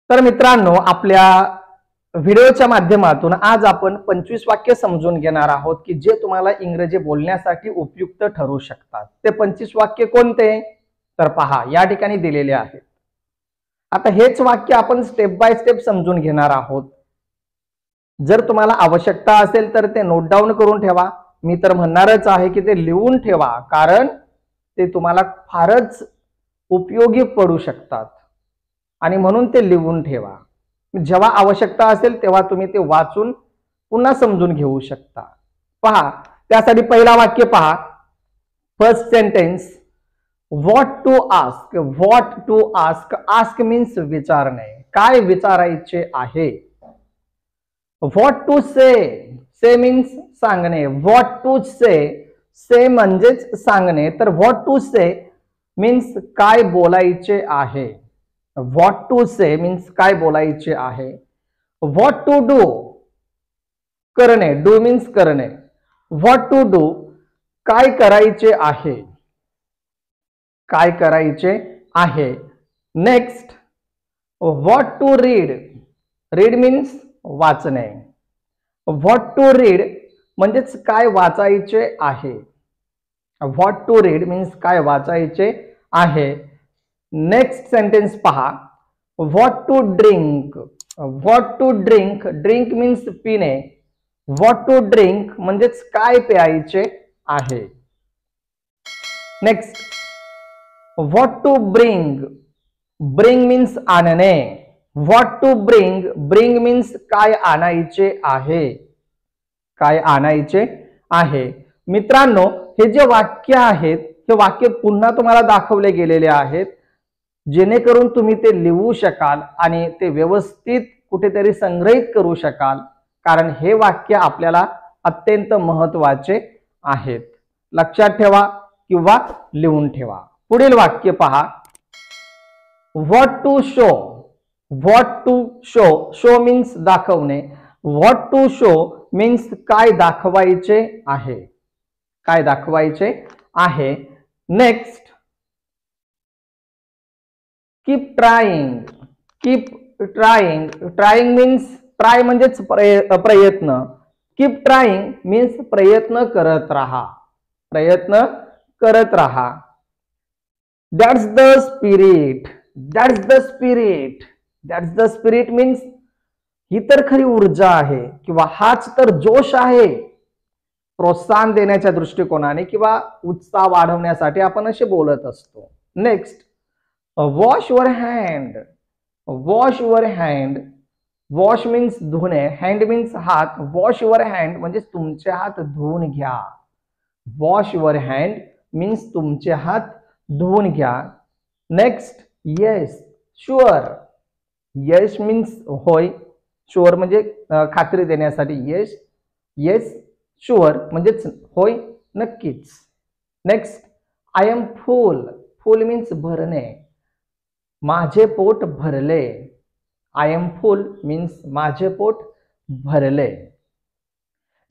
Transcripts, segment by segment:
तर मित्रांनो, आपल्या व्हिडिओच्या माध्यमातून आज आपण 25 वाक्य समजून घेणार आहोत की जे तुम्हाला इंग्रजी बोलण्यासाठी उपयुक्त ठरू शकतात। ते 25 वाक्य कोणते तर पहा, या ठिकाणी दिलेले आहेत। आता हेच वाक्य आपण स्टेप बाय स्टेप समजून घेणार आहोत। जर तुम्हाला आवश्यकता असेल तर ते नोट डाउन करून ठेवा। मी तर म्हणणारच आहे की ते लिहून ठेवा, कारण ते तुम्हाला फारच उपयोगी पडू शकतात आणि म्हणून ते लिहून ठेवा। जेव्हा आवश्यकता असेल तेव्हा तुम्ही ते वाचून पुन्हा समजून घेऊ शकता। पहा, त्यासाठी पहिला वाक्य पहा। First sentence, what to ask. What to ask, ask means विचारणे, काय विचारायचे आहे। What to say, say means सांगणे। व्हॉट टू से, से म्हणजेच सांगणे, तर व्हॉट टू से मीन्स काय बोलायचे आहे। व्हॉट टू से मीन्स काय बोलायचे आहे। व्हॉट टू डू, करणे, डू मीन्स करणे। व्हॉट टू डू, काय करायचे आहे, काय करायचे आहे। Next, what to read, read means वाचणे। व्हॉट टू रीड म्हणजेच काय वाचायचे आहे। व्हॉट टू रीड मीन्स काय वाचायचे आहे। नेक्स्ट सेंटेन्स पहा, what to drink. What to drink, drink means पिणे। व्हॉट टू ड्रिंक म्हणजेच काय प्यायचे आहे। Next, what to bring, bring means आणणे। What to bring, bring means काय आणायचे आहे, काय आणायचे आहे। मित्रांनो, हे जे वाक्य आहेत हे वाक्य पुन्हा तुम्हाला दाखवले गेलेले आहेत, जेणेकरून तुम्ही ते लिहू शकाल आणि ते व्यवस्थित कुठेतरी संग्रहित करू शकाल, कारण हे वाक्य आपल्याला अत्यंत महत्त्वाचे आहेत। लक्षात ठेवा किंवा लिहून ठेवा। पुढील वाक्य पहा, what to show. What to show, show means दाखवणे। व्हॉट टू शो मीन्स काय दाखवायचे आहे, काय दाखवायचे आहे। Next, keep trying. Keep trying, trying means try म्हणजेच प्रयत्न। कीप ट्राइंग मीन्स प्रयत्न करत राहा, प्रयत्न करत राहा। That's the spirit, that's the spirit, that's the spirit means he तर खरी ऊर्जा आहे किंवा हाच तर जोश आहे। प्रोत्साहन देण्याच्या दृष्टिकोनाने किंवा उत्साह वाढवण्यासाठी आपण असे बोलत असतो। Next, wash your hand. Wash your hand, wash means धुणे, हँड मीन्स हात। वॉश युअर हँड म्हणजे तुमचे हात धुवून घ्या। वॉश युअर हँड मीन्स तुमचे हात धुवून घ्या। Next, yes sure. Yes means होय, शुअर म्हणजे खात्री देण्यासाठी येस, येस शुअर म्हणजेच होय, नक्कीच। Next, I am full. Full means भरणे, माझे पोट भरले। आय एम फुल मीन्स माझे पोट भरले।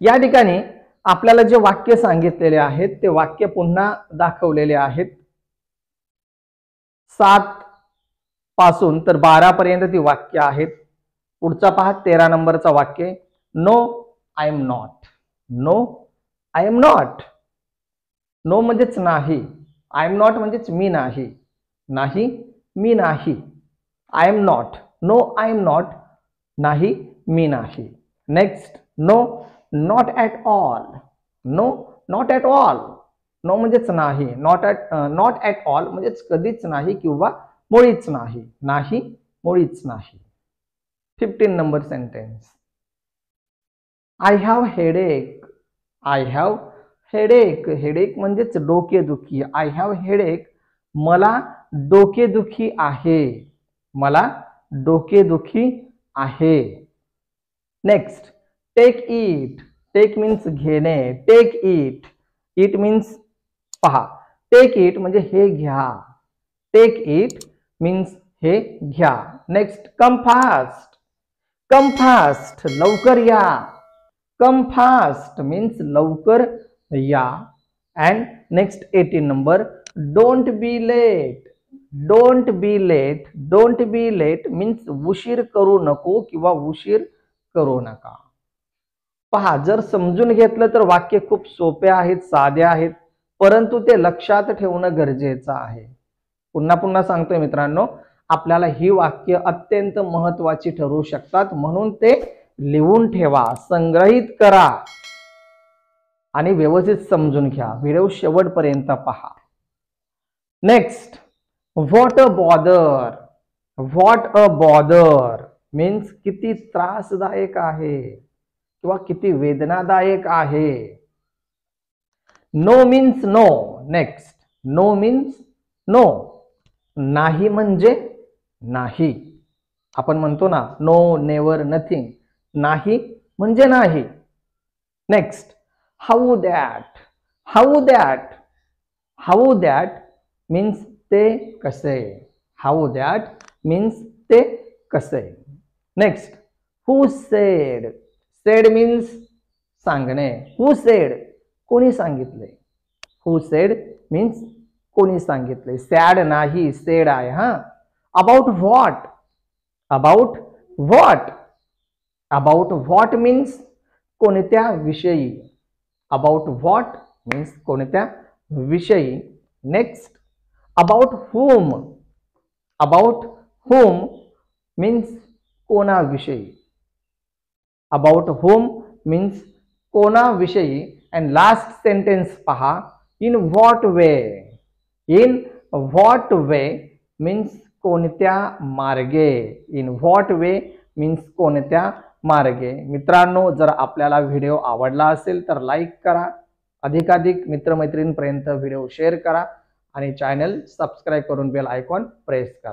या ठिकाणी आपल्याला जे वाक्य सांगितलेले आहेत ते वाक्य पुन्हा दाखवलेले आहेत। 7 पासून तर 12 पर्यंत ती वाक्य आहेत। पुढचा पहा, 13 नंबरचा वाक्य, no I am not. No I am not, no म्हणजेच नाही, आय एम नॉट म्हणजेच मी नाही, नाही मी नाही। I am not, no I am not, नाही मी नाही। Next, no not at all. No not at all, no म्हणजेच नाही, नॉट ॲट ऑल म्हणजेच कधीच नाही किंवा मुळीच नाही, नाही मुळीच नाही। 15 number sentence, I have headache. I have headache, headache म्हणजेच डोकेदुखी। आय हॅव हेडेक, मला डोकेदुखी आहे, मला डोकेदुखी आहे। Next, take it. Take means घेणे, टेक इट, इट मीन्स पहा, टेक इट म्हणजे हे घ्या। टेक इट मीन्स हे घ्या। Next, come fast. Come fast, लवकर या। कम फास्ट मीन्स लवकर या। And next 18 number, don't be late. Don't be late. Don't be late means उशीर करू नको किंवा उशीर करू नका. पहा, जर समजून घेतलं तर वाक्य खूप सोपे आहेत, साधे आहेत, परंतु ते लक्षात ठेवणं गरजेचं आहे. पुन्हा पुन्हा सांगतोय मित्रांनो, आपल्याला ही वाक्य अत्यंत महत्वाची ठरू शकतात, म्हणून ते लिहून ठेवा, संग्रहित करा आणि व्यवस्थित समजून घ्या. व्हिडिओ शेवटपर्यंत पहा. Next, what a bother. What a bother means किती त्रासदायक आहे किंवा किती वेदनादायक आहे. No means no. Next, no means no. नाही म्हणजे नाही. आपण म्हणतो ना, नो, नेवर, नथिंग. नाही म्हणजे नाही. Next, how that. How that. How that means ते कसे. हाऊ दॅट मीन्स ते कसे. नेक्स्ट, हु सेड. सेड मीन्स सांगणे. हु सेड कोणी सांगितले. हु सेड मीन्स कोणी सांगितले. सॅड नाही, सेड आहे. हा, about what. About what. About what means कोणत्या विषयी. अबाउट व्हॉट मीन्स कोणत्या विषयी. Next, about whom. About whom means कोणाविषयी. अबाउट whom मीन्स कोणाविषयी. अँड लास्ट सेंटेन्स पहा, in what way. In what way means कोणत्या मार्गे. इन व्हॉट वे मीन्स कोणत्या मार्गे. मित्रांनो, जर आपल्याला व्हिडिओ आवडला असेल तर लाईक करा, अधिकाधिक मित्रमैत्रिणींपर्यंत व्हिडिओ शेअर करा आणि चॅनल सबस्क्राईब करून बेल आयकॉन प्रेस करा.